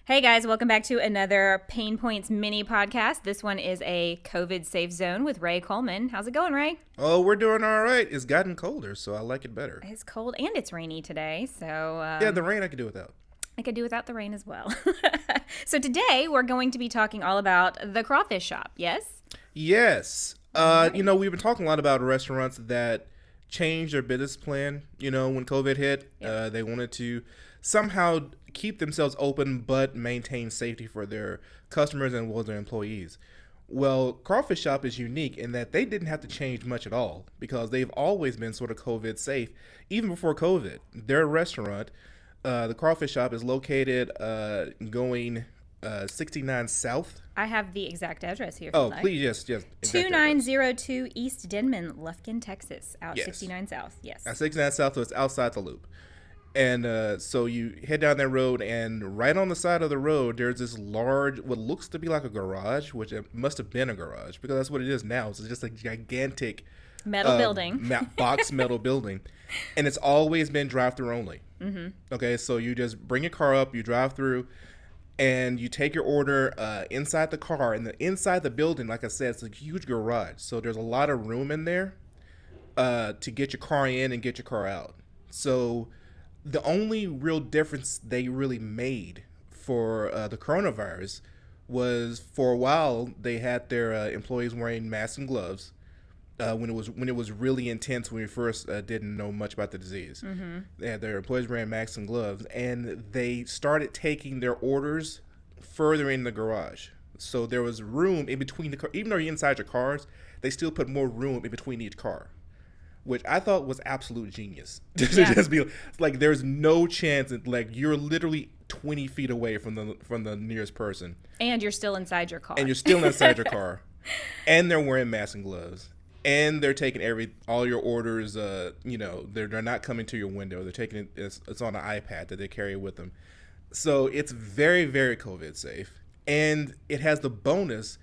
Hey guys, welcome back to another PaynePoints mini podcast. This one is a COVID safe zone with Ray Coleman. How's it going, Ray? Oh, we're doing all right. It's gotten colder, so I like it better. It's cold and it's rainy today, so Yeah, the rain I could do without. I could do without the rain as well. So today we're going to be talking all about the Crawfish Shop, yes? Yes. We've been talking a lot about restaurants that changed their business plan, when COVID hit. Yep. They wanted to somehow keep themselves open but maintain safety for their customers and well their employees. Well, Crawfish Shop is unique in that they didn't have to change much at all because they've always been sort of COVID safe, even before COVID. Their restaurant, the Crawfish Shop, is located going 69 South. I have the exact address here. Oh, please, yes. 2902 East Denman, Lufkin, Texas, out Yes. 69 South. Yes. At 69 South, so it's outside the loop. And so you head down that road, and right on the side of the road, there's this large, what looks to be like a garage, which it must have been a garage, because that's what it is now. It's just a gigantic Metal building. box metal building. And it's always been drive-through only. Mm-hmm. Okay, so you just bring your car up, you drive through, and you take your order inside the car. And inside the building, like I said, it's a huge garage. So there's a lot of room in there to get your car in and get your car out. So the only real difference they really made for the coronavirus was, for a while, they had their employees wearing masks and gloves when it was really intense, when we first didn't know much about the disease. Mm-hmm. They had their employees wearing masks and gloves, and they started taking their orders further in the garage. So there was room in between the car. Even though you're inside your cars, they still put more room in between each car, which I thought was absolute genius. Yeah. Just be like, there's no chance that, like, you're literally 20 feet away from the nearest person, And you're still inside your car. and you're still inside your car, and they're wearing masks and gloves, and they're taking all your orders. They're not coming to your window. They're taking it. It's on an iPad that they carry with them. So it's very, very COVID safe, and it has the bonus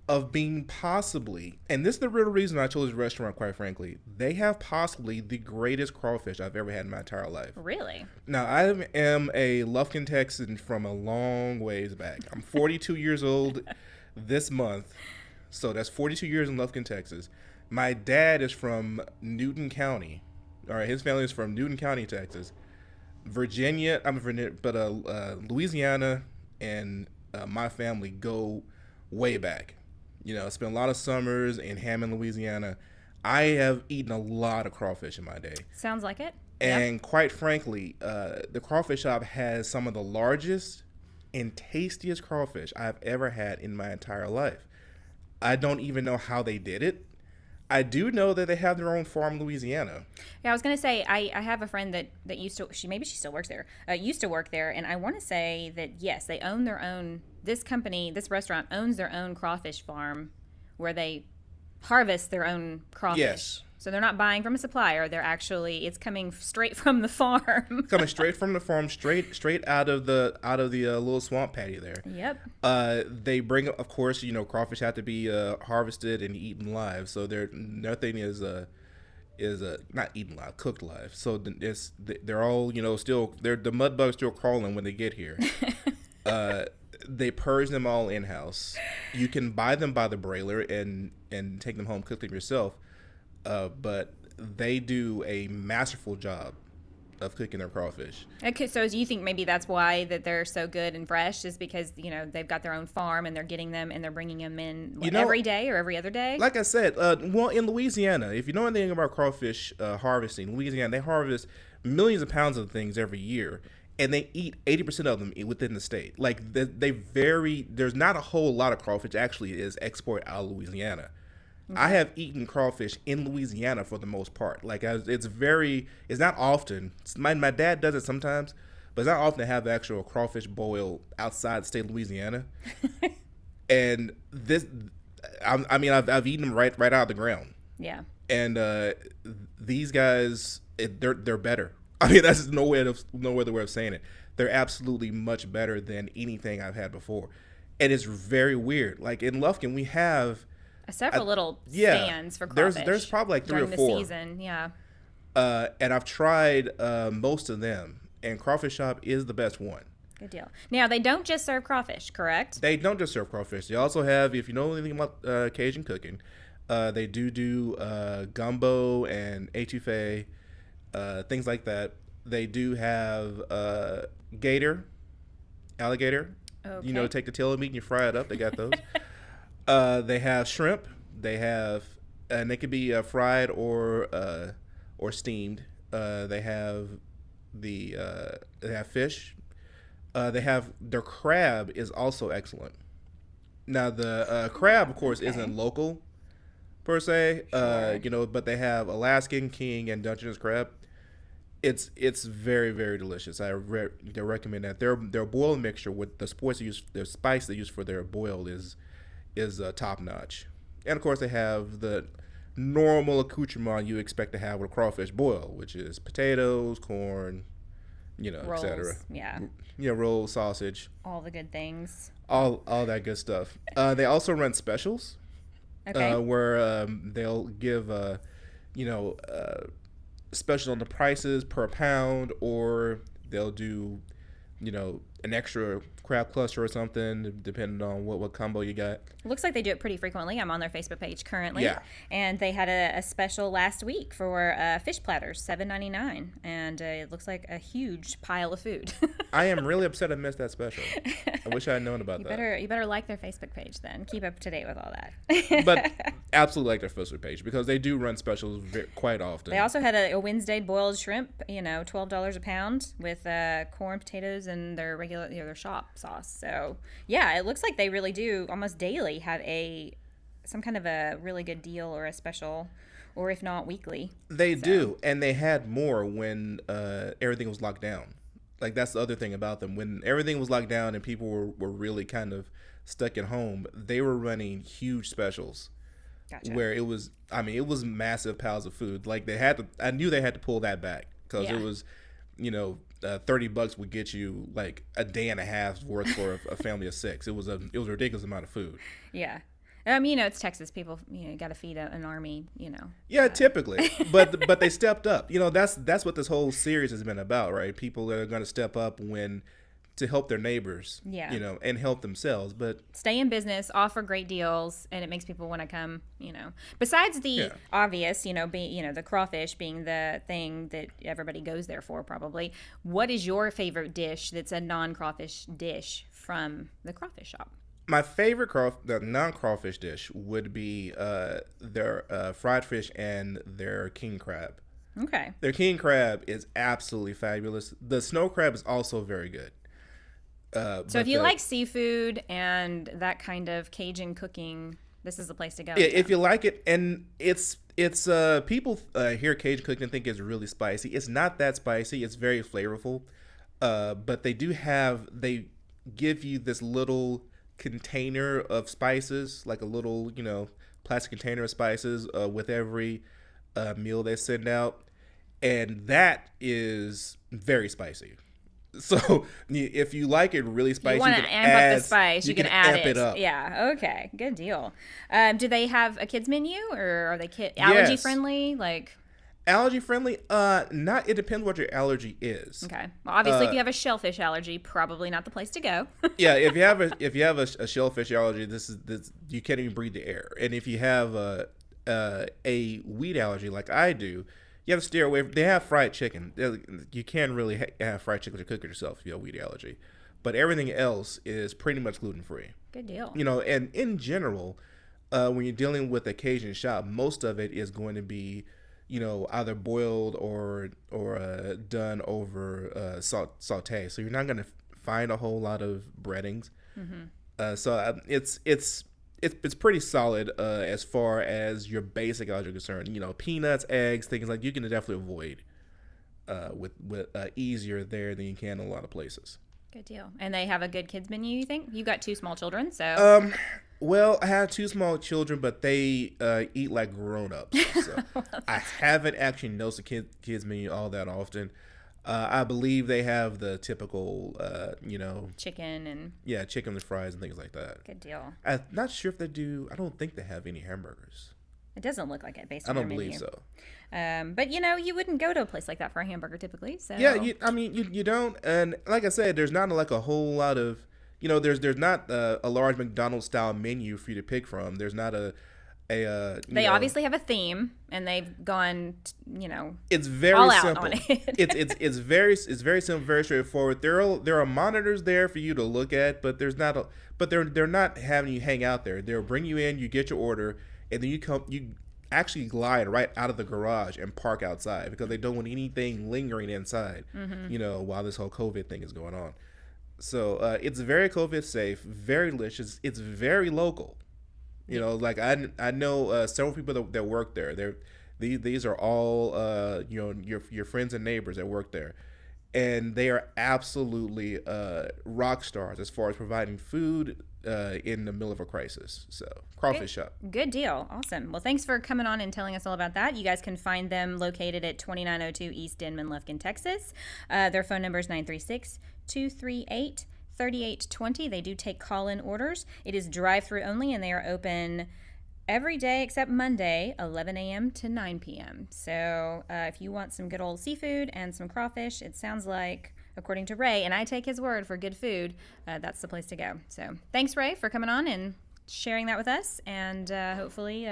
of being possibly, and this is the real reason I chose this restaurant, quite frankly, they have possibly the greatest crawfish I've ever had in my entire life. Really? Now, I am a Lufkin Texan from a long ways back. I'm 42 years old this month, so that's 42 years in Lufkin, Texas. My dad is from Newton County. All right, his family is from Newton County, Texas. Louisiana and my family go way back. I spent a lot of summers in Hammond, Louisiana. I have eaten a lot of crawfish in my day. Sounds like it. And Yep. quite frankly, the Crawfish Shop has some of the largest and tastiest crawfish I've ever had in my entire life. I don't even know how they did it. I do know that they have their own farm in Louisiana. Yeah, I was going to say, I have a friend that used to, she still works there, used to work there, and I want to say that, yes, they own their own, this restaurant owns their own crawfish farm where they harvest their own crawfish. Yes. So they're not buying from a supplier, it's coming straight from the farm. Coming straight from the farm, straight out of the little swamp patty there. Yep. They bring, of course, crawfish have to be harvested and eaten live. So their thing is not eaten live, cooked live. So they're all still the mud bugs still crawling when they get here. They purge them all in house. You can buy them by the broiler and take them home, cook them yourself. But they do a masterful job of cooking their crawfish. Okay, so do you think maybe that's why that they're so good and fresh, is because they've got their own farm and they're getting them and they're bringing them in every day or every other day? Like I said, in Louisiana, if you know anything about crawfish harvesting, Louisiana, they harvest millions of pounds of things every year, and they eat 80% of them within the state. Like there's not a whole lot of crawfish actually is exported out of Louisiana. Okay. I have eaten crawfish in Louisiana for the most part. Like it's not often. My dad does it sometimes, but it's not often to have the actual crawfish boil outside the state of Louisiana. And this, I've eaten them right out of the ground. Yeah. And these guys, they're better. I mean, that's no other way of saying it. They're absolutely much better than anything I've had before. And it's very weird. Like in Lufkin, we have several little stands for crawfish. There's probably like 3 or 4 during the season. Yeah. And I've tried most of them, and Crawfish Shop is the best one. Good deal. Now, they don't just serve crawfish, correct? They don't just serve crawfish. They also have, if you know anything about Cajun cooking, they do gumbo and etouffee, things like that. They do have alligator. Okay. You know, take the tail of meat and you fry it up. They got those. They have shrimp. They have, and they can be fried or steamed. They have they have fish. They have their crab is also excellent. Now the crab, of course, isn't local per se. Sure. You know, but they have Alaskan king and Dungeness crab. It's very very delicious. I recommend that. Their boiled mixture with the spice they use for their boil is top notch. And of course they have the normal accoutrement you expect to have with a crawfish boil, which is potatoes, corn, you know, Rolls, etc. yeah. You know, rolls, sausage, All the good things. all that good stuff. They also run specials, Okay. where they'll give you know, special on the prices per pound, or they'll do, you know, an extra crab cluster or something, depending on what combo you got. Looks like they do it pretty frequently. I'm on their Facebook page currently. Yeah. And they had a special last week for fish platters, $7.99. And it looks like a huge pile of food. I am really upset I missed that special. I wish I had known about that. You better like their Facebook page then. Keep up to date with all that. But absolutely like their Facebook page, because they do run specials quite often. They also had a Wednesday boiled shrimp, you know, $12 a pound with corn, potatoes, and their regular, you know, their shop sauce. So yeah, it looks like they really do almost daily have some kind of a really good deal or a special, or if not weekly. They do, and they had more when everything was locked down. Like, that's the other thing about them. When everything was locked down and people were really kind of stuck at home, they were running huge specials. Gotcha. Where it was massive piles of food. Like, I knew they had to pull that back, because Yeah. it was, you know, $30 would get you like a day and a half's worth for a family of 6. It was a ridiculous amount of food. Yeah. You know, it's Texas. People, you know, got to feed an army, you know. Yeah, typically, but they stepped up. You know, that's what this whole series has been about, right? People that are going to step up to help their neighbors, Yeah. you know, and help themselves. But Stay in business, offer great deals, and it makes people want to come, you know. Besides the obvious, you know, the crawfish being the thing that everybody goes there for probably. What is your favorite dish that's a non-crawfish dish from the Crawfish Shop? my favorite non-crawfish dish would be their fried fish and their king crab. Okay. Their king crab is absolutely fabulous. The snow crab is also very good. So if you like seafood and that kind of Cajun cooking, this is the place to go. Yeah, if you like it, and it's people hear Cajun cooking and think it's really spicy. It's not that spicy. It's very flavorful. But they give you this little container of spices, like a little, you know, plastic container of spices with every meal they send out, and that is very spicy. So if you like it really spicy, you want to amp up the spice, you can add amp it up. Yeah, okay, good deal. Do they have a kids menu, or are they allergy friendly? Like allergy friendly? Not. It depends what your allergy is. Okay. Well, obviously, if you have a shellfish allergy, probably not the place to go. Yeah, if you have a shellfish allergy, this you can't even breathe the air. And if you have a wheat allergy like I do, you have to steer away. They have fried chicken. You can't really have fried chicken to cook it yourself if you have a wheat allergy. But everything else is pretty much gluten free. Good deal. You know, and in general, when you're dealing with a Cajun shop, most of it is going to be, you know, either boiled or done over saute. So you're not going to find a whole lot of breadings. Mm-hmm. So it's pretty solid as far as your basic allergy is concerned. You know, peanuts, eggs, things like you can definitely avoid with easier there than you can in a lot of places. Good deal. And they have a good kids menu, you think? You got 2 small children, so. Well, I have 2 small children, but they eat like grown-ups. So I haven't actually noticed the kids menu all that often. I believe they have the typical, you know, chicken and chicken with fries and things like that. Good deal. I'm not sure if they do. I don't think they have any hamburgers. It doesn't look like it based I on don't their believe menu. so. But you wouldn't go to a place like that for a hamburger typically. So Yeah, you don't, and like I said, there's not like a whole lot of, there's not a large McDonald's style menu for you to pick from. There's not they obviously have a theme, and they've gone, it's very all out simple. on it. It's very simple, very straightforward. There are monitors there for you to look at, but they're not having you hang out there. They'll bring you in, you get your order, and then you actually glide right out of the garage and park outside because they don't want anything lingering inside, while this whole COVID thing is going on. So it's very COVID safe, very delicious. It's very local. Like I know several people that work there. These are all your friends and neighbors that work there, and they are absolutely rock stars as far as providing food in the middle of a crisis. So Crawfish Shop. Good deal. Awesome. Well, thanks for coming on and telling us all about that. You guys can find them located at 2902 East Denman, Lufkin, Texas. Their phone number is 936-238-3820. They do take call-in orders. It is drive-through only, and they are open every day except Monday, 11 a.m. to 9 p.m. So if you want some good old seafood and some crawfish, it sounds like, according to Ray, and I take his word for good food, that's the place to go. So thanks, Ray, for coming on and sharing that with us. And hopefully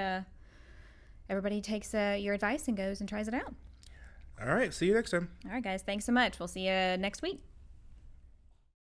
everybody takes your advice and goes and tries it out. All right. See you next time. All right, guys. Thanks so much. We'll see you next week.